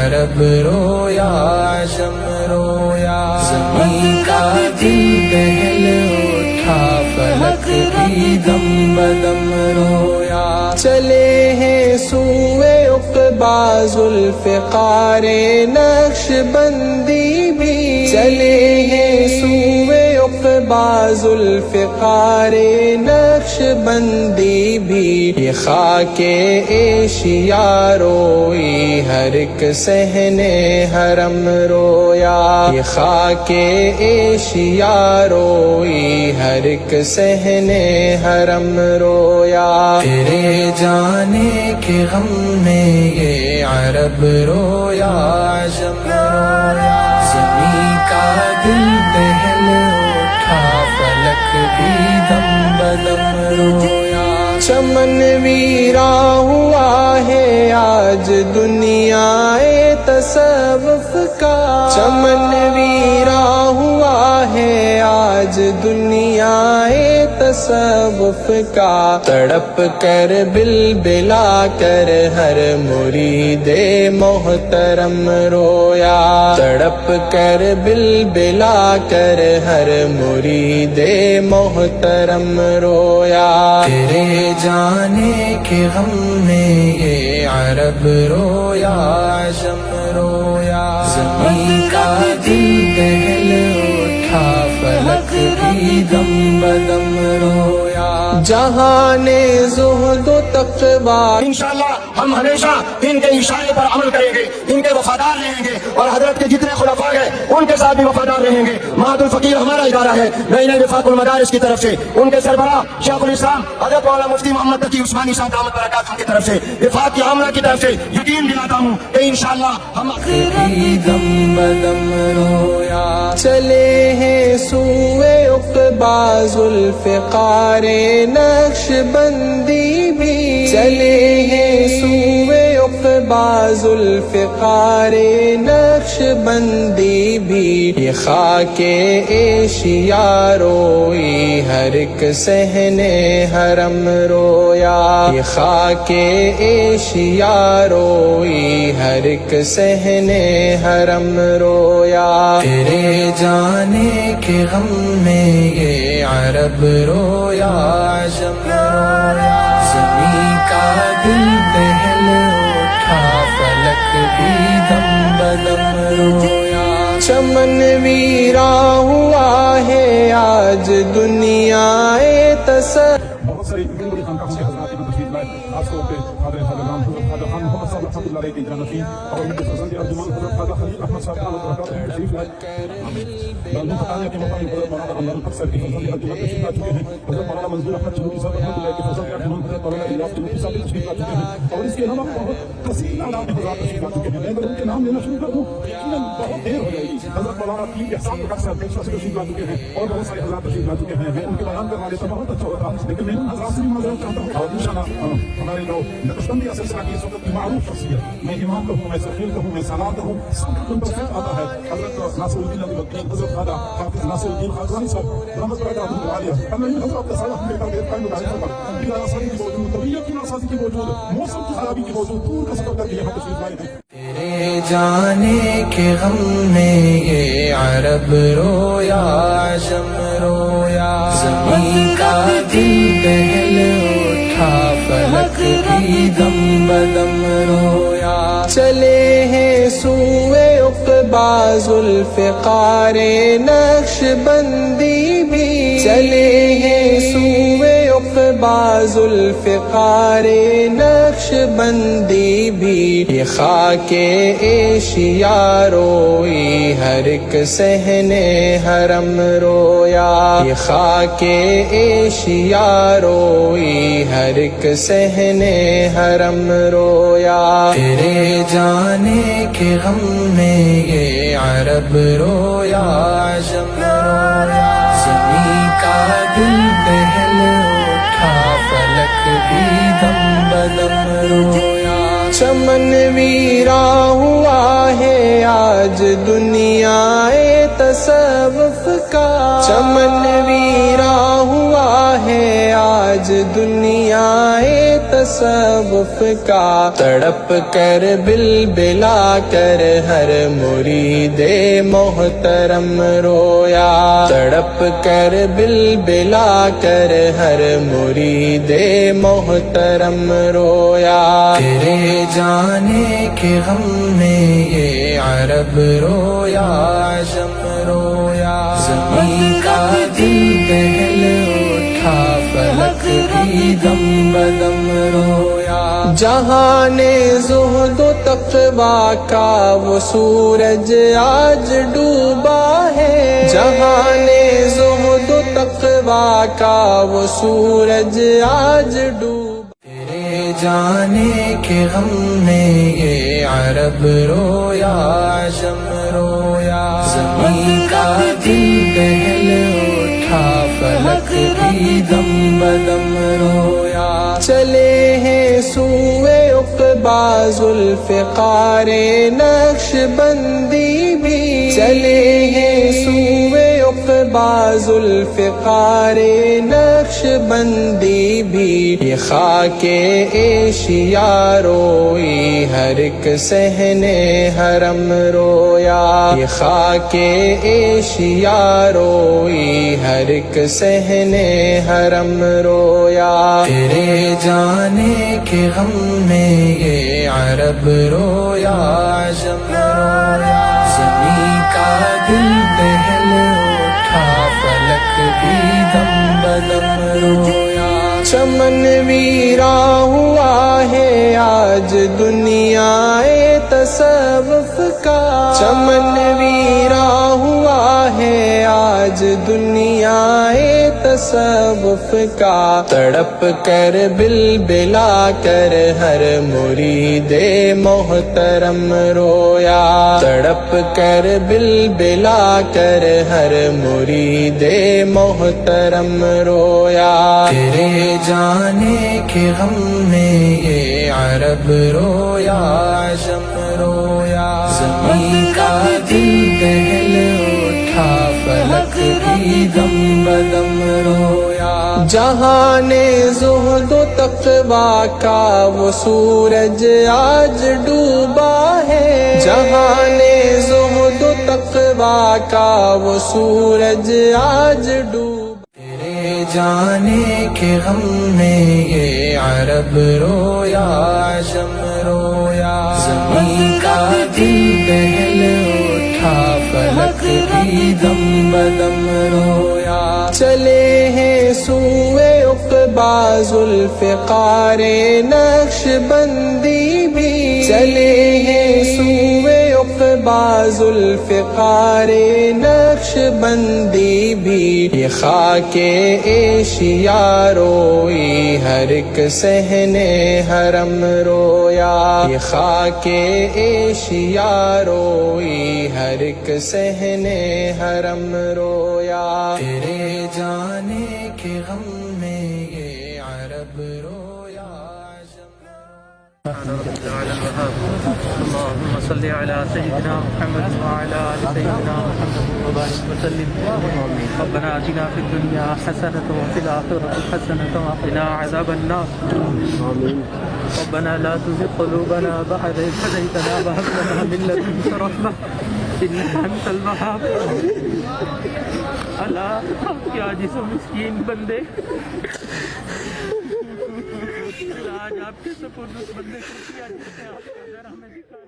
عرب رویا عجم رویا زمین کا دل دہل اٹھا فلک بھی دم بدم رویا چلے ہیں سوئے عقبا ذوالفقار نقش بندی بھی چلے ہیں سوئے عقبا ذوالفقار نقش بندی بھی یہ خاک ایشیا روئی ہر ایک صحنے حرم رویا یہ خاک ایشیا روئی ہر ایک صحنے حرم رویا تیرے جانے کے غم میں یہ عرب رویا عجم رویا زمین کا دل دہل اٹھا فلک بھی دم بدم رویا چمن ویرا ہوا ہے آج دنیا تصوف کا چمن ویرا ہوا ہے آج دنیا تصوف کا تڑپ کر بلبلا کر ہر مرید محترم رویا تڑپ کر بلبلا کر ہر مرید محترم رویا تیرے جانے کے غم میں یہ عرب رویا عجم رویا زمین کا دل دہل اٹھا فلک بھی دم بدم رویا جہان زہد و تقوی انشاءاللہ ہم ہمیشہ ان کے اشارے پر عمل کریں گے ان کے وفادار رہیں گے اور حضرت کے جتنے خلفاء ہیں ان کے ساتھ بھی وفادار رہیں گے معہد الفقیر ہمارا ادارہ ہے نئی وفاق المدارس کی طرف سے ان کے سربراہ شیخ الاسلام حضرت مولانا مفتی محمد تقی عثمانی صاحب دامت برکاتہ کی طرف سے وفاق کی عاملہ کی طرف سے یقین دلاتا ہوں کہ انشاءاللہ ہم دم بدم رویا چلے ہیں سوئے عقبا ذوالفقار نقش بندی بھی چلے ہیں سوئے عقبا ذوالفقار نقش بندی بھی یہ خاک ایشیا روئی ہر ایک صحنے حرم رویا یہ خاک ایشیا روئی ہر ایک صحنے حرم رویا تیرے جانے کے غم میں یہ عرب رویا عجم رویا زمین کا دل دہل اٹھا فلک بھی دم بدم رویا چمن ویرا ہوا ہے آج دنیا تصوف بہت ساری بڑی خانقاہوں کے حضرات کی تشریف لائے خاص طور پہ حاضر حاضران حضرت خواجہ خان محمد صاحب رحمۃ اللہ علیہ کے جانشین اور ان کے فرزند ارجمند حضرت خواجہ خلیل احمد صاحب رحمۃ اللہ علیہ کی تشریف لائے بلدوں فتانے کے مقام حضرت مولانا عمر الحق کے فرزند ارجمند تشریف لا چکے ہیں حضرت مولانا منظور احمد چلوکی صاحب رحمۃ اللہ کے فرزند ارجمند حضرت مولانا الیاس چلوکی صاحب تشریف لا چکے ہیں اور اس کے علاوہ بہت کثیر اعداد کے حضرات تشریف لا چکے ہیں میں اگر ان کے نام لینا شروع کر دوں یقیناً بہت دیر ہو جائے گی حضرت مولانا پیر احسان بخش صاحب پیشوا سے تشریف لا چکے ہیں اور بہت سارے حضرات تشریف لا چکے ہیں میں ان کے بیان کروا لیتا بہت اچھا ہوتا لیکن میں ان حضرات سے بھی معذرت چاہتا ہوں اور انشاءاللہ ہمارے لوگ نقشبندیہ سلسلہ کی اس وقت کی معروف شخصیت میں امام کہوں میں سخیل کہوں میں سالار کہوں سب کا ان پر آتا ہے حضرت ناصر الدین علی بکری حضرت خواجہ حافظ ناصر الدین خاکسانی صاحب رحمۃ اللہ تعالیٰ علیہ اللہ ان حضرات کا سایہ ہمیں کر قائم دائم پر بلا آسانی کی موجود طبیعت کی ناسازی کی موجود موسم کی خرابی کی موجود دور کا سفر کر کے یہاں تشریف لائے ہیں تیرے جانے کے غم میں یہ عرب رویا عجم رویا زمین کا دل دہل اٹھا فلک بھی دم بدم رویا چلے ہیں سوئے عقبا ذوالفقار نقش بندی بھی چلے ہیں سوئے عقبا ذوالفقار نقش بندی بھی یہ خاک ایشیا روئی ہر ایک صحنے حرم رویا یہ خاک ایشیا روئی ہر ایک صحنے حرم رویا تیرے جانے کے غم میں یہ عرب رویا عجم رویا زمین کا دل دہل اٹھا فلک بھی دم بدم رویا چمن ویرا ہوا ہے آج دنیا تصوف کا چمن ویرا ہوا ہے آج دنیا تصوف تصوف کا تڑپ کر بلبلا کر ہر مرید محترم رویا تڑپ کر بلبلا کر ہر مرید محترم رویا تیرے جانے کے غم میں یہ عرب رویا عجم رویا زمین کا دل دہل اٹھا فلک بھی دم بدم رویا جہان زہد و تقویٰ کا وہ سورج آج ڈوبا ہے جہان زہد و تقویٰ کا وہ سورج آج ڈوبا تیرے جانے کے غم میں یہ عرب رویا عجم رویا زمین کا دل دہل اٹھا فلک بھی دم بدم رویا چلے ہیں سوئے عقبہ ذوالفقار نقش بندی بھی چلے ہیں سوئے عقبہ ذوالفقار نقش بندی بھی یہ خاک ایشیا روئی ہر ایک صحن حرم رویا یہ خاک ایشیا روئی ہر ایک صحن حرم رویا تیرے جانے کے غم میں یہ عرب رویا عجم رویا زمین کا دل دہل اٹھا فلک بھی دم بدم رویا چمن ویرا ہوا ہے آج دنیا تصوف کا چمن ویرا ہوا ہے آج دنیا تصوف کا تڑپ کر بلبلا کر ہر مرید محترم رویا تڑپ کر بلبلا کر ہر مرید محترم رویا تیرے جانے کے غم میں یہ عرب رویا عجم رویا زمین کا دل دہل اٹھا فلک بھی دم بدم رویا جہان زہد و تقویٰ کا وہ سورج آج ڈوبا ہے جہان زہد و تقویٰ کا وہ سورج آج ڈوبا تیرے جانے کے غم میں یہ عرب رویا عجم رویا زمین کا دل دہل اٹھا فلک بھی دم بدم رویا چلے ہیں سوئے عقبہ ذوالفقار نقش بندی بھی چلے ہیں سوئے عقبہ ذوالفقار نقش بندی بھی یہ خاک ایشیا روئی ہر ایک صحن حرم رویا یہ خاک ایشیا روئی ہر ایک صحن حرم رویا تیرے جانے کے غم میں یہ عرب رویا اللهم صل على سيدنا محمد وعلى آل سيدنا محمد وبارك وسلم ربنا آتنا في الدنيا حسنة وفي الآخرة حسنة وقنا عذاب النار ربنا لا تزغ قلوبنا بعد إذ هديتنا وهب لنا من لدنك رحمة إنك أنت الوهاب اللہ کیا عاجز و مسکین بندے آج آپ کے سپرد اس بندے کو کیا جس سے آپ کو ذرا ہمیں دکھا